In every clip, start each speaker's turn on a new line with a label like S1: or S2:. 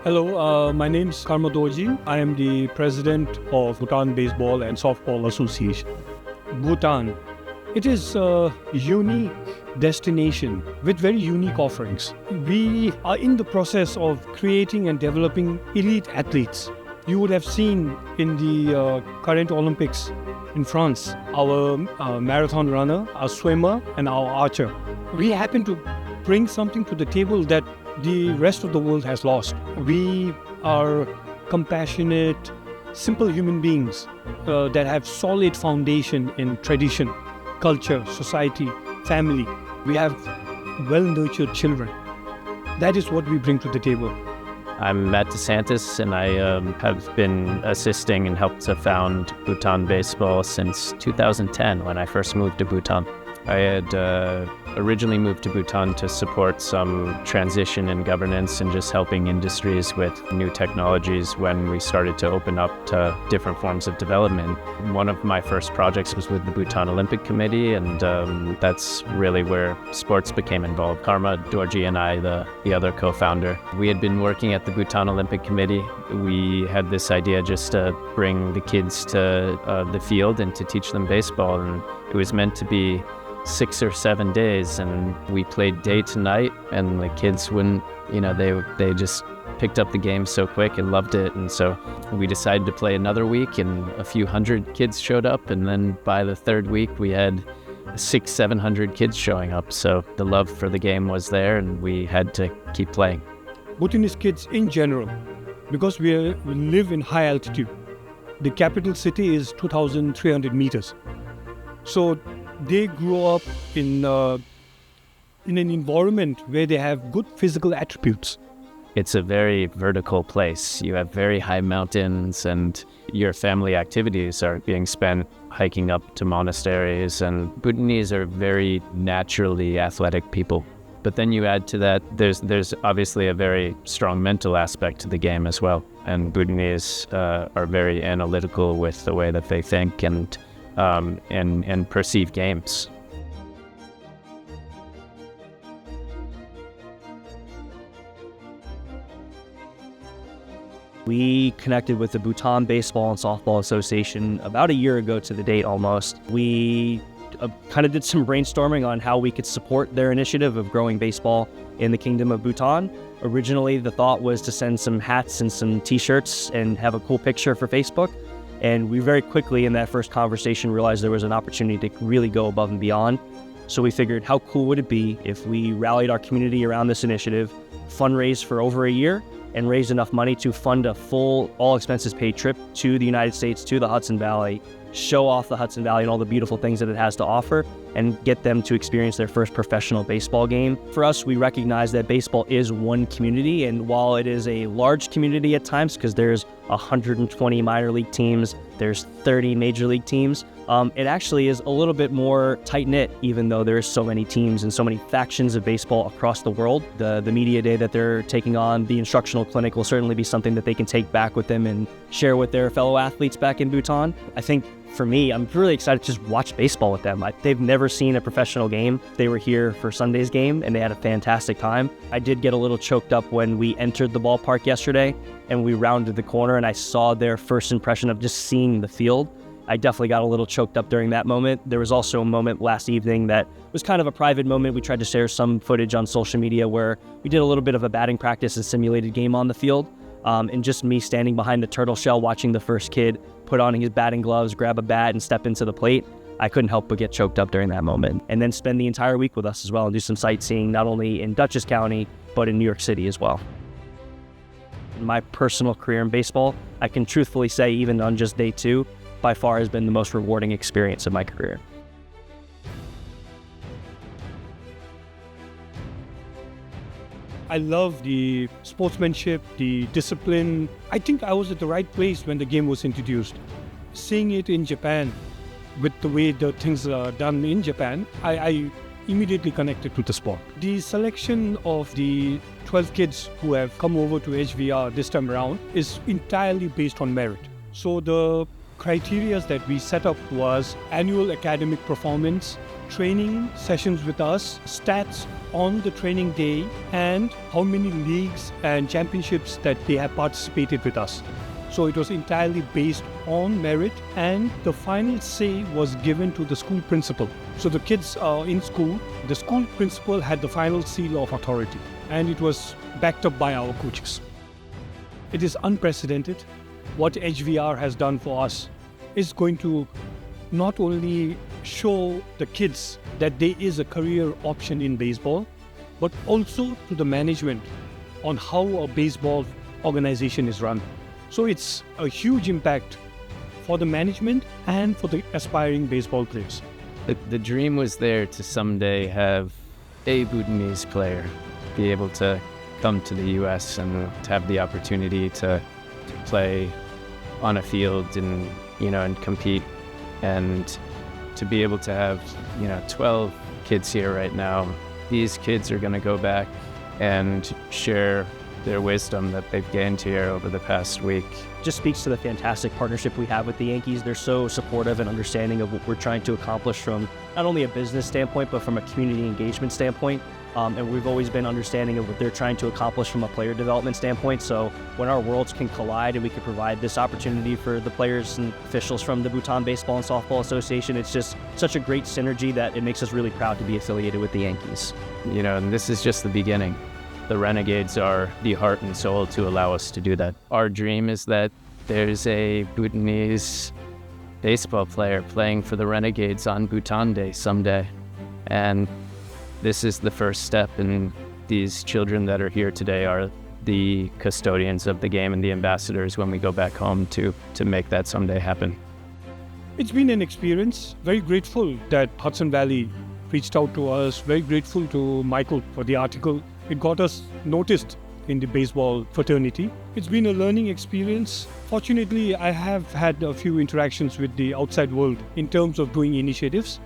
S1: Hello, my name is Karma Dorji. I am the president of Bhutan Baseball and Softball Association. Bhutan, it is a unique destination with very unique offerings. We are in the process of creating and developing elite athletes. You would have seen in the current Olympics in France, our marathon runner, our swimmer, and our archer. We happen to bring something to the table that the rest of the world has lost. We are compassionate, simple human beings that have solid foundation in tradition, culture, society, family. We have well-nurtured children. That is what we bring to the table.
S2: I'm Matt DeSantis, and I have been assisting and helped to found Bhutan Baseball since 2010 when I first moved to Bhutan. I had originally moved to Bhutan to support some transition in governance and just helping industries with new technologies when we started to open up to different forms of development. One of my first projects was with the Bhutan Olympic Committee, and that's really where sports became involved. Karma Dorji and I, the other co-founder, we had been working at the Bhutan Olympic Committee. We had this idea just to bring the kids to the field and to teach them baseball, and it was meant to be 6 or 7 days, and we played day to night, and the kids wouldn't, they just picked up the game so quick and loved it. And so we decided to play another week, and a few hundred kids showed up, and then by the third week we had 600-700 kids showing up. So the love for the game was there, and we had to keep playing.
S1: Bhutanese kids in general, because we live in high altitude. The capital city is 2,300 meters. So they grow up in an environment where they have good physical attributes.
S2: It's a very vertical place. You have very high mountains, and your family activities are being spent hiking up to monasteries, and Bhutanese are very naturally athletic people. But then you add to that, there's obviously a very strong mental aspect to the game as well. And Bhutanese are very analytical with the way that they think and perceive games.
S3: We connected with the Bhutan Baseball and Softball Association about a year ago to the date almost. We kind of did some brainstorming on how we could support their initiative of growing baseball in the Kingdom of Bhutan. Originally, the thought was to send some hats and some t-shirts and have a cool picture for Facebook. And we very quickly in that first conversation realized there was an opportunity to really go above and beyond. So we figured, how cool would it be if we rallied our community around this initiative, fundraised for over a year, and raised enough money to fund a full, all expenses paid trip to the United States, to the Hudson Valley, show off the Hudson Valley and all the beautiful things that it has to offer, and get them to experience their first professional baseball game. For us, we recognize that baseball is one community, and while it is a large community at times, because there's 120 minor league teams, there's 30 major league teams, it actually is a little bit more tight-knit, even though there's so many teams and so many factions of baseball across the world. The media day that they're taking on, the instructional clinic, will certainly be something that they can take back with them and share with their fellow athletes back in Bhutan. I think for me, I'm really excited to just watch baseball with them. They've never seen a professional game. They were here for Sunday's game, and they had a fantastic time. I did get a little choked up when we entered the ballpark yesterday, and we rounded the corner, and I saw their first impression of just seeing the field. I definitely got a little choked up during that moment. There was also a moment last evening that was kind of a private moment. We tried to share some footage on social media where we did a little bit of a batting practice and simulated game on the field. And just me standing behind the turtle shell watching the first kid put on his batting gloves, grab a bat, and step into the plate. I couldn't help but get choked up during that moment. And then spend the entire week with us as well and do some sightseeing, not only in Dutchess County, but in New York City as well. In my personal career in baseball, I can truthfully say, even on just day 2, by far has been the most rewarding experience of my career.
S1: I love the sportsmanship, the discipline. I think I was at the right place when the game was introduced. Seeing it in Japan, with the way the things are done in Japan, I immediately connected to the sport. The selection of the 12 kids who have come over to HVR this time around is entirely based on merit. So the criteria that we set up was annual academic performance, training sessions with us, stats on the training day, and how many leagues and championships that they have participated with us. So it was entirely based on merit, and the final say was given to the school principal. So the kids in school, the school principal had the final seal of authority, and it was backed up by our coaches. It is unprecedented. What HVR has done for us is going to not only show the kids that there is a career option in baseball, but also to the management on how a baseball organization is run. So it's a huge impact for the management and for the aspiring baseball players.
S2: The dream was there to someday have a Bhutanese player be able to come to the U.S. and to have the opportunity to play on a field and, and compete, and to be able to have, 12 kids here right now. These kids are going to go back and share their wisdom that they've gained here over the past week.
S3: Just speaks to the fantastic partnership we have with the Yankees. They're so supportive and understanding of what we're trying to accomplish from not only a business standpoint, but from a community engagement standpoint. And we've always been understanding of what they're trying to accomplish from a player development standpoint. So when our worlds can collide and we can provide this opportunity for the players and officials from the Bhutan Baseball and Softball Association, it's just such a great synergy that it makes us really proud to be affiliated with the Yankees.
S2: And this is just the beginning. The Renegades are the heart and soul to allow us to do that. Our dream is that there's a Bhutanese baseball player playing for the Renegades on Bhutan Day someday. And this is the first step, and these children that are here today are the custodians of the game and the ambassadors when we go back home to make that someday happen.
S1: It's been an experience. Very grateful that Hudson Valley reached out to us. Very grateful to Michael for the article. It got us noticed in the baseball fraternity. It's been a learning experience. Fortunately, I have had a few interactions with the outside world in terms of doing initiatives.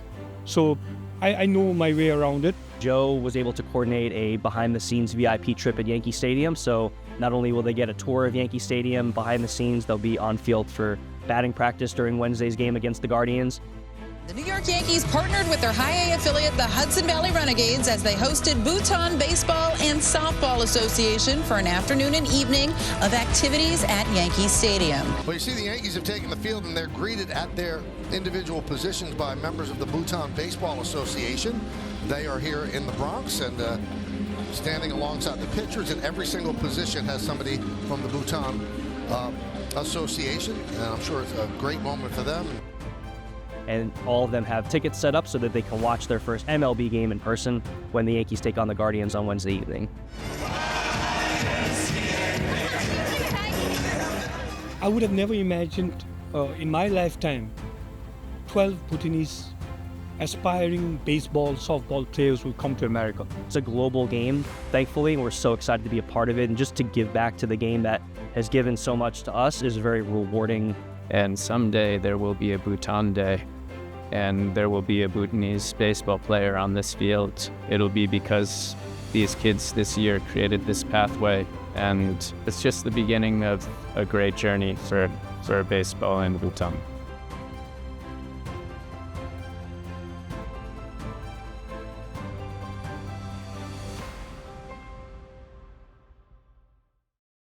S1: So I know my way around it.
S3: Joe was able to coordinate a behind-the-scenes VIP trip at Yankee Stadium, so not only will they get a tour of Yankee Stadium behind the scenes, they'll be on field for batting practice during Wednesday's game against the Guardians.
S4: The New York Yankees partnered with their high A affiliate, the Hudson Valley Renegades, as they hosted Bhutan Baseball and Softball Association for an afternoon and evening of activities at Yankee Stadium.
S5: Well, you see the Yankees have taken the field, and they're greeted at their individual positions by members of the Bhutan Baseball Association. They are here in the Bronx and standing alongside the pitchers, and every single position has somebody from the Bhutan Association, and I'm sure it's a great moment for them.
S3: And all of them have tickets set up so that they can watch their first MLB game in person when the Yankees take on the Guardians on Wednesday evening.
S1: I would have never imagined in my lifetime 12 Bhutanese aspiring baseball, softball players will come to America.
S3: It's a global game, thankfully, and we're so excited to be a part of it. And just to give back to the game that has given so much to us is very rewarding.
S2: And someday there will be a Bhutan Day, and there will be a Bhutanese baseball player on this field. It'll be because these kids this year created this pathway, and it's just the beginning of a great journey for baseball in Bhutan.